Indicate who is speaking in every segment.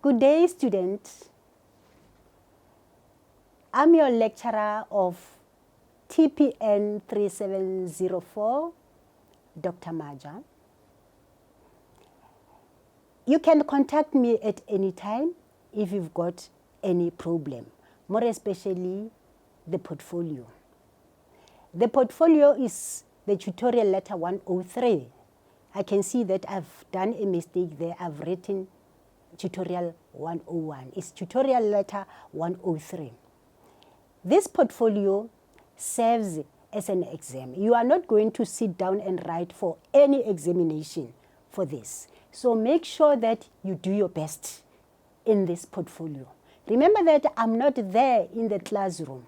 Speaker 1: Good day, students. I'm your lecturer of TPN3704, Dr. Maja. You can contact me at any time if you've got any problem, more especially the portfolio. The portfolio is the tutorial letter 103. I can see that I've done a mistake there. I've written tutorial 101. It's tutorial letter 103. This portfolio serves as an exam. You are not going to sit down and write for any examination for this. So make sure that you do your best in this portfolio. Remember that I'm not there in the classroom.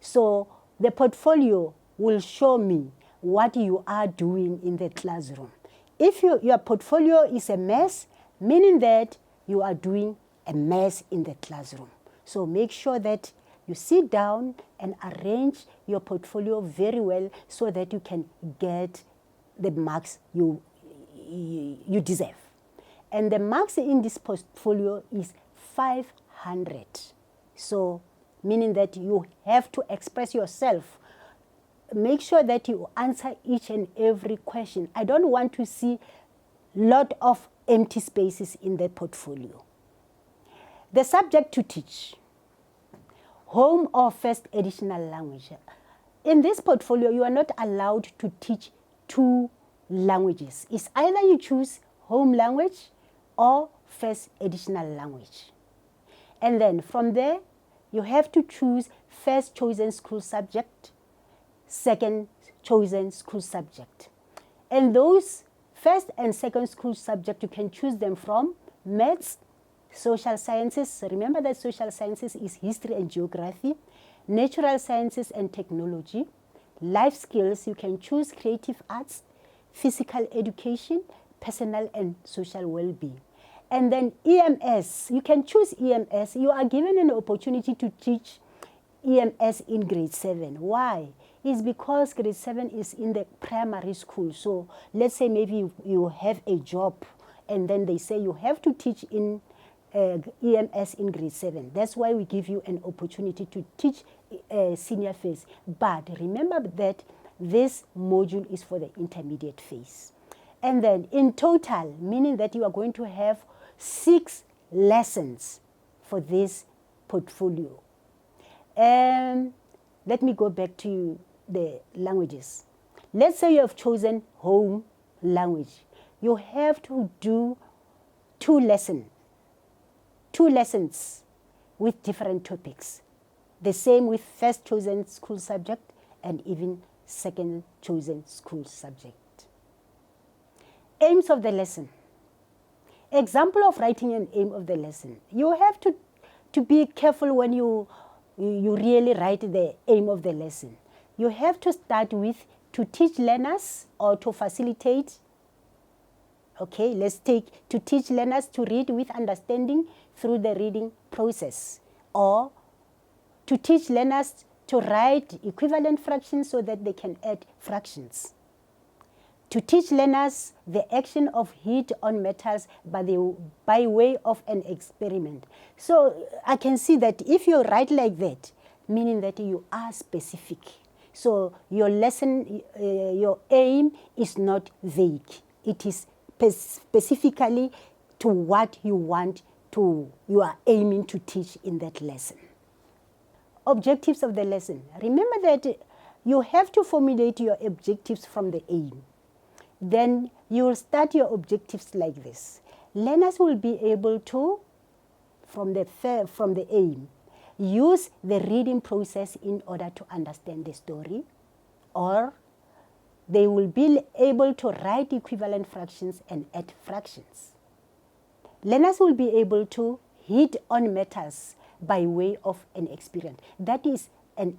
Speaker 1: So the portfolio will show me what you are doing in the classroom. If your portfolio is a mess, meaning that you are doing a mess in the classroom. So make sure that you sit down and arrange your portfolio very well so that you can get the marks you deserve. And the marks in this portfolio is 500. So meaning that you have to express yourself. Make sure that you answer each and every question. I don't want to see a lot of empty spaces in the portfolio. The subject to teach, home or first additional language. In this portfolio, you are not allowed to teach two languages. It's either you choose home language or first additional language. And then from there, you have to choose first chosen school subject, second chosen school subject. And those first and second school subject, you can choose them from maths, social sciences. Remember that social sciences is history and geography, natural sciences and technology, life skills. You can choose creative arts, physical education, personal and social well-being. And then EMS, you can choose EMS. You are given an opportunity to teach EMS in grade 7. Why? It's because grade 7 is in the primary school. So let's say maybe you have a job and then they say you have to teach in EMS in grade 7. That's why we give you an opportunity to teach senior phase. But remember that this module is for the intermediate phase. And then in total, meaning that you are going to have 6 lessons for this portfolio. Let me go back to the languages. Let's say you have chosen home language. You have to do 2 lessons with different topics. The same with first chosen school subject and even second chosen school subject. Aims of the lesson. Example of writing an aim of the lesson. You have to be careful when you really write the aim of the lesson. You have to start with to teach learners or to facilitate. Okay, let's take to teach learners to read with understanding through the reading process, or to teach learners to write equivalent fractions so that they can add fractions. To teach learners the action of heat on metals by way of an experiment. So I can see that if you write like that, meaning that you are specific. So your lesson, your aim is not vague. It is specifically to what you are aiming to teach in that lesson. Objectives of the lesson. Remember that you have to formulate your objectives from the aim. Then you will start your objectives like this. Learners will be able to, from the aim, use the reading process in order to understand the story, or they will be able to write equivalent fractions and add fractions. Learners will be able to hit on metals by way of an experiment. That is an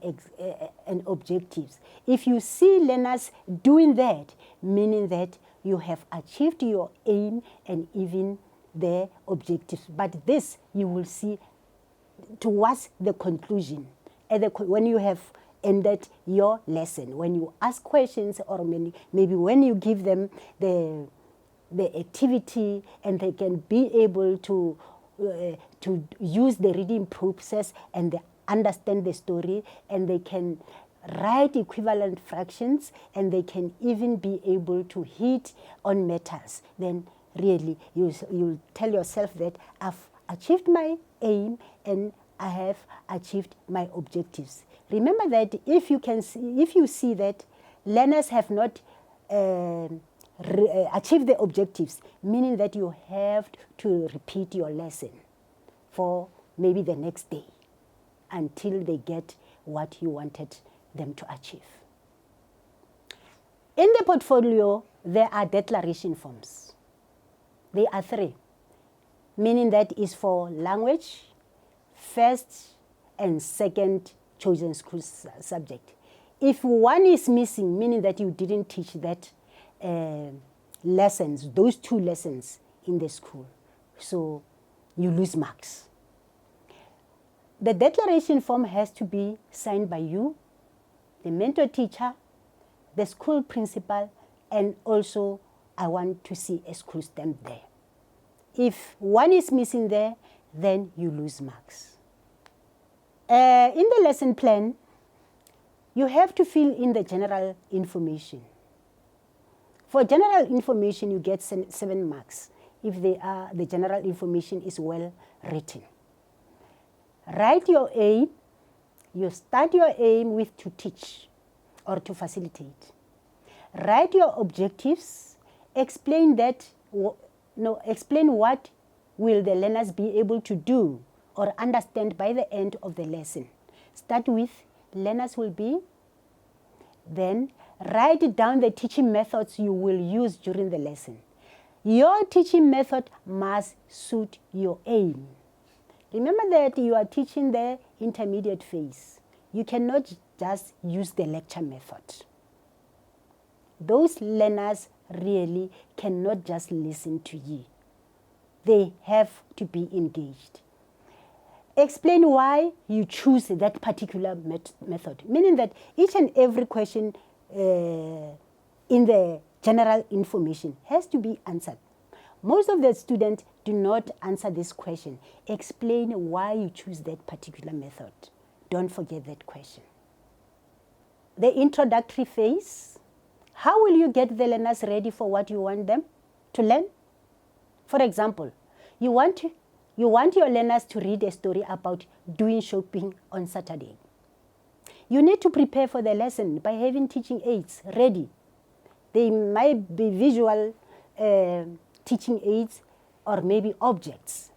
Speaker 1: objective. If you see learners doing that, meaning that you have achieved your aim and even the objectives. But this you will see towards the conclusion, when you have ended your lesson, when you ask questions, or maybe when you give them the activity and they can be able to to use the reading process and they understand the story, and they can write equivalent fractions, and they can even be able to hit on metals, then really you'll tell yourself that I've achieved my aim and I have achieved my objectives. Remember that if you see that learners have not achieved the objectives, meaning that you have to repeat your lesson for maybe the next day until they get what you wanted them to achieve. In the portfolio, there are declaration forms. There are 3, meaning that is for language, first and second chosen school subject. If one is missing, meaning that you didn't teach that lessons, those 2 lessons in the school, so you lose marks. The declaration form has to be signed by you, the mentor teacher, the school principal, and also I want to see a school stamp there. If one is missing there, then you lose marks. In the lesson plan, you have to fill in the general information. For general information, you get 7 marks if the general information is well written. Write your aim. You start your aim with to teach or to facilitate. Write your objectives. Explain what will the learners be able to do or understand by the end of the lesson. Start with learners will be. Then write down the teaching methods you will use during the lesson. Your teaching method must suit your aim. Remember that you are teaching the intermediate phase. You cannot just use the lecture method. Those learners really cannot just listen to you. They have to be engaged. Explain why you choose that particular method, meaning that each and every question in the general information has to be answered. Most of the students do not answer this question. Explain why you choose that particular method. Don't forget that question. The introductory phase. How will you get the learners ready for what you want them to learn? For example, you want your learners to read a story about doing shopping on Saturday. You need to prepare for the lesson by having teaching aids ready. They might be visual teaching aids or maybe objects.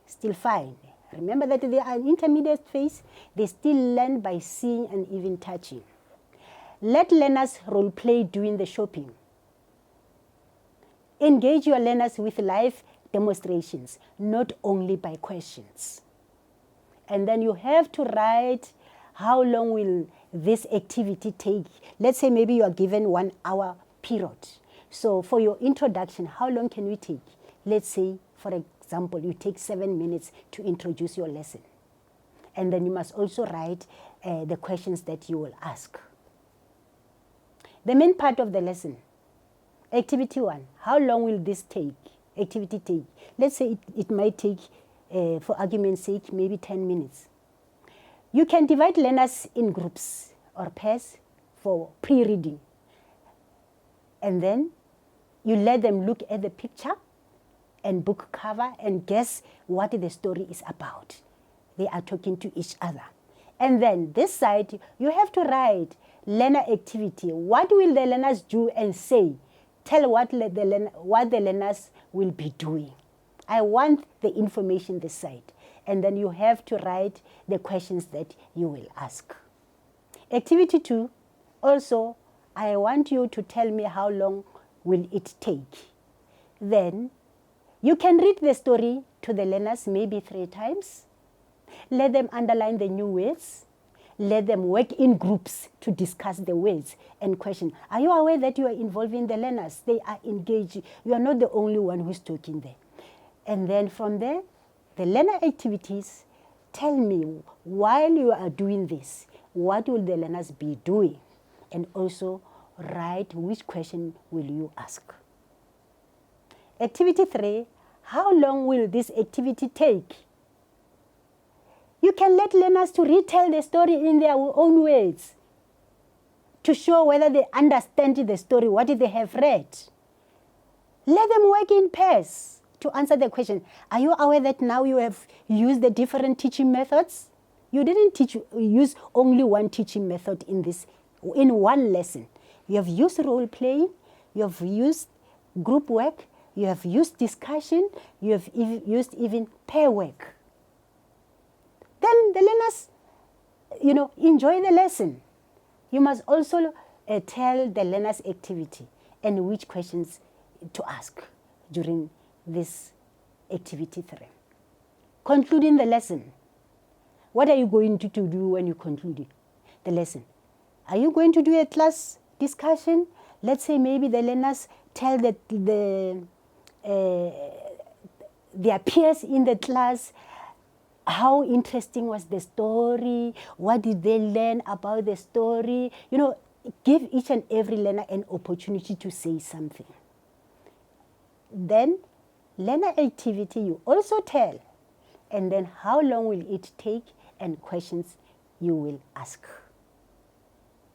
Speaker 1: Still fine. Remember that they are in intermediate phase. They still learn by seeing and even touching. Let learners role play during the shopping. Engage your learners with live demonstrations, not only by questions. And then you have to write how long will this activity take. Let's say maybe you are given 1 hour period. So for your introduction, how long can we take? Let's say, for example, you take 7 minutes to introduce your lesson. And then you must also write the questions that you will ask. The main part of the lesson. Activity 1, how long will this activity take? Let's say it might take, for argument's sake, maybe 10 minutes. You can divide learners in groups or pairs for pre-reading. And then you let them look at the picture and book cover and guess what the story is about. They are talking to each other. And then this side, you have to write learner activity. What will the learners do and say? Tell what the learners will be doing. I want the information this side. And then you have to write the questions that you will ask. Activity 2, also, I want you to tell me how long will it take. Then you can read the story to the learners maybe 3 times. Let them underline the new words. Let them work in groups to discuss the words and question. Are you aware that you are involving the learners? They are engaged. You are not the only one who's talking there. And then from there, the learner activities, tell me while you are doing this, what will the learners be doing? And also write which question will you ask. Activity 3, how long will this activity take? You can let learners to retell the story in their own words to show whether they understand the story, what they have read. Let them work in pairs to answer the question. Are you aware that now you have used the different teaching methods? You didn't use only one teaching method in one lesson. You have used role playing, you have used group work, you have used discussion, you have used even pair work. Then the learners, enjoy the lesson. You must also tell the learners activity and which questions to ask during this activity 3. Concluding the lesson. What are you going to do when you conclude the lesson? Are you going to do a class discussion? Let's say maybe the learners tell their peers in the class how interesting was the story, what did they learn about the story. Give each and every learner an opportunity to say something. Then learner activity you also tell, and then how long will it take and questions you will ask.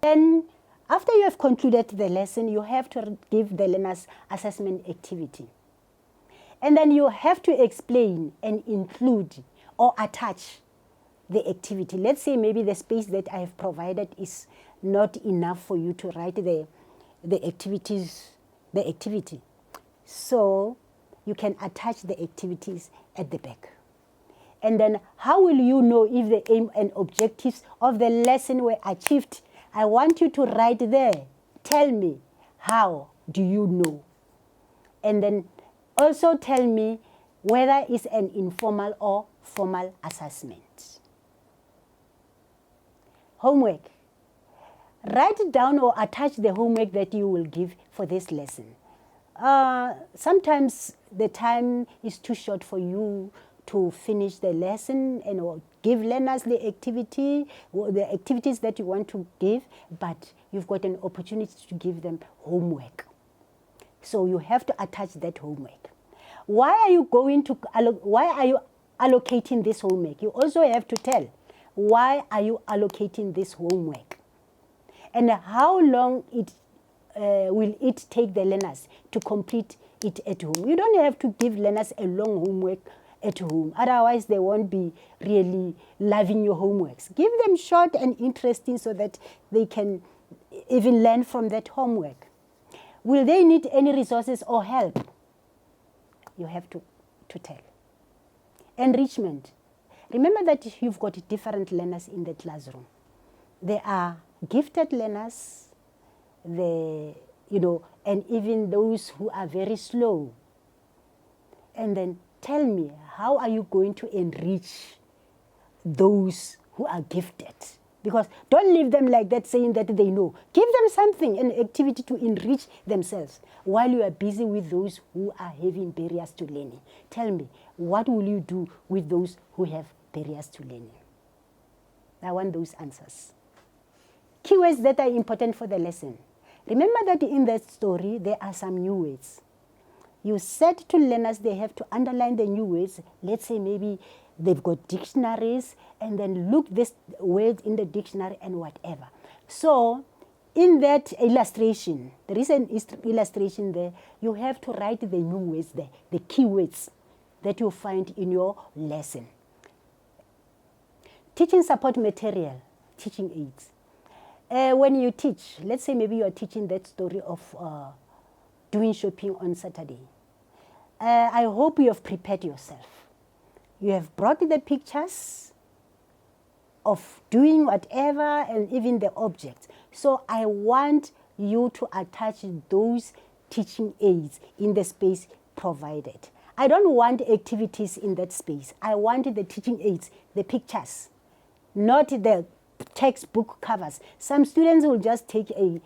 Speaker 1: Then after you have concluded the lesson, you have to give the learners assessment activity. And then you have to explain and include or attach the activity. Let's say maybe the space that I have provided is not enough for you to write the activity. So you can attach the activities at the back. And then how will you know if the aim and objectives of the lesson were achieved? I want you to write there. Tell me, how do you know? And then also tell me whether it's an informal or formal assessment. Homework. Write down or attach the homework that you will give for this lesson. Sometimes the time is too short for you to finish the lesson and give learners the activities that you want to give, but you've got an opportunity to give them homework. So you have to attach that homework. Why are you allocating this homework? You also have to tell, why are you allocating this homework? And how long will it take the learners to complete it at home? You don't have to give learners a long homework at home. Otherwise, they won't be really loving your homeworks. Give them short and interesting so that they can even learn from that homework. Will they need any resources or help? You have to tell. Enrichment. Remember that you've got different learners in the classroom. There are gifted learners, and even those who are very slow. And then tell me, how are you going to enrich those who are gifted? Because don't leave them like that saying that they know. Give them something, an activity to enrich themselves while you are busy with those who are having barriers to learning. Tell me, what will you do with those who have barriers to learning? I want those answers. Keywords that are important for the lesson. Remember that in that story, there are some new words. You said to learners they have to underline the new words. Let's say maybe they've got dictionaries and then look this word in the dictionary and whatever. So in that illustration, there is an illustration there. You have to write the new words there, the keywords that you find in your lesson. Teaching support material, teaching aids. When you teach, let's say maybe you are teaching that story of doing shopping on Saturday. I hope you have prepared yourself. You have brought the pictures of doing whatever and even the objects. So I want you to attach those teaching aids in the space provided. I don't want activities in that space. I want the teaching aids, the pictures, not the textbook covers. Some students will just take a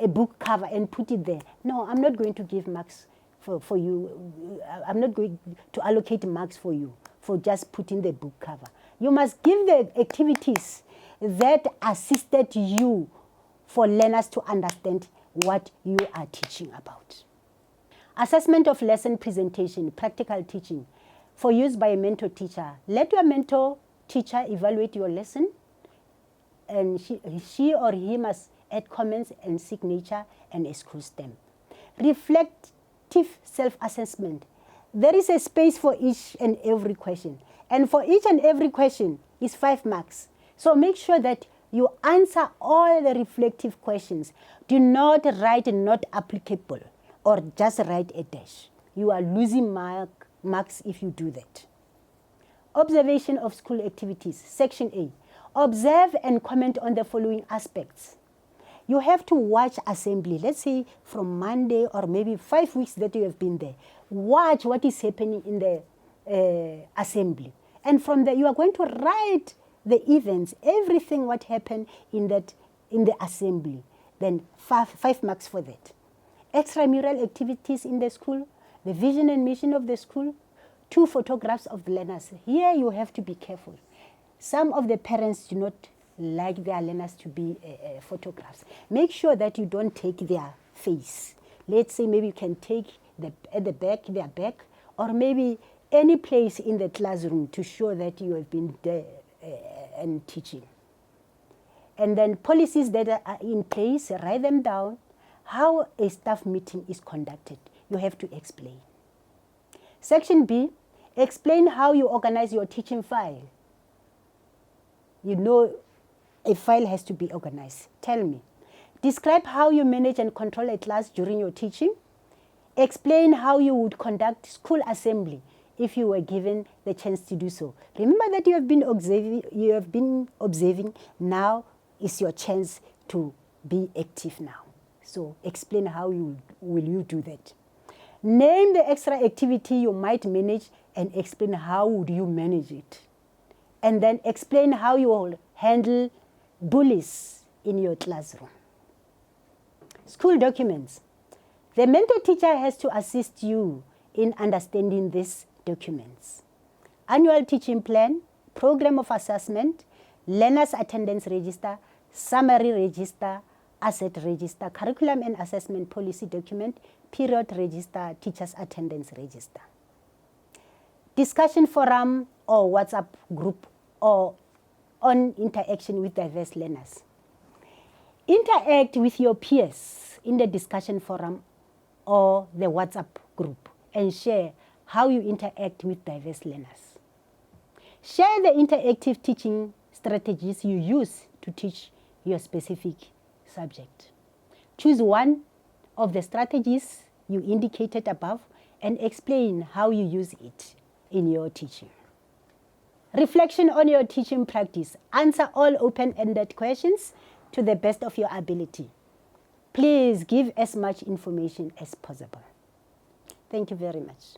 Speaker 1: book cover and put it there. No, I'm not going to give marks for you. I'm not going to allocate marks for you for just putting the book cover. You must give the activities that assisted you for learners to understand what you are teaching about. Assessment of lesson presentation, practical teaching for use by a mentor teacher. Let your mentor teacher evaluate your lesson, and she or he must add comments and signature and a school stamp. Reflective self-assessment. There is a space for each and every question. And for each and every question is 5 marks. So make sure that you answer all the reflective questions. Do not write not applicable or just write a dash. You are losing marks if you do that. Observation of school activities. Section A. Observe and comment on the following aspects. You have to watch assembly. Let's say from Monday or maybe 5 weeks that you have been there. Watch what is happening in the assembly. And from there, you are going to write the events, everything what happened in the assembly. Then 5 marks for that. Extramural activities in the school, the vision and mission of the school, 2 photographs of the learners. Here you have to be careful. Some of the parents do not like their learners to be photographs. Make sure that you don't take their face. Let's say maybe you can take at the back, their back, or maybe any place in the classroom to show that you have been there and teaching. And then policies that are in place, write them down. How a staff meeting is conducted, you have to explain. Section B, explain how you organize your teaching file. You know a file has to be organized. Tell me. Describe how you manage and control a class during your teaching. Explain how you would conduct school assembly if you were given the chance to do so. Remember that you have been observing. Now is your chance to be active now. So explain how will you do that. Name the extra activity you might manage and explain how would you manage it. And then explain how you will handle bullies in your classroom. School documents. The mentor teacher has to assist you in understanding these documents. Annual teaching plan, program of assessment, learners attendance register, summary register, asset register, curriculum and assessment policy document, period register, teachers attendance register. Discussion forum or WhatsApp group or on interaction with diverse learners. Interact with your peers in the discussion forum or the WhatsApp group and share how you interact with diverse learners. Share the interactive teaching strategies you use to teach your specific subject. Choose one of the strategies you indicated above and explain how you use it in your teaching. Reflection on your teaching practice. Answer all open-ended questions to the best of your ability. Please give as much information as possible. Thank you very much.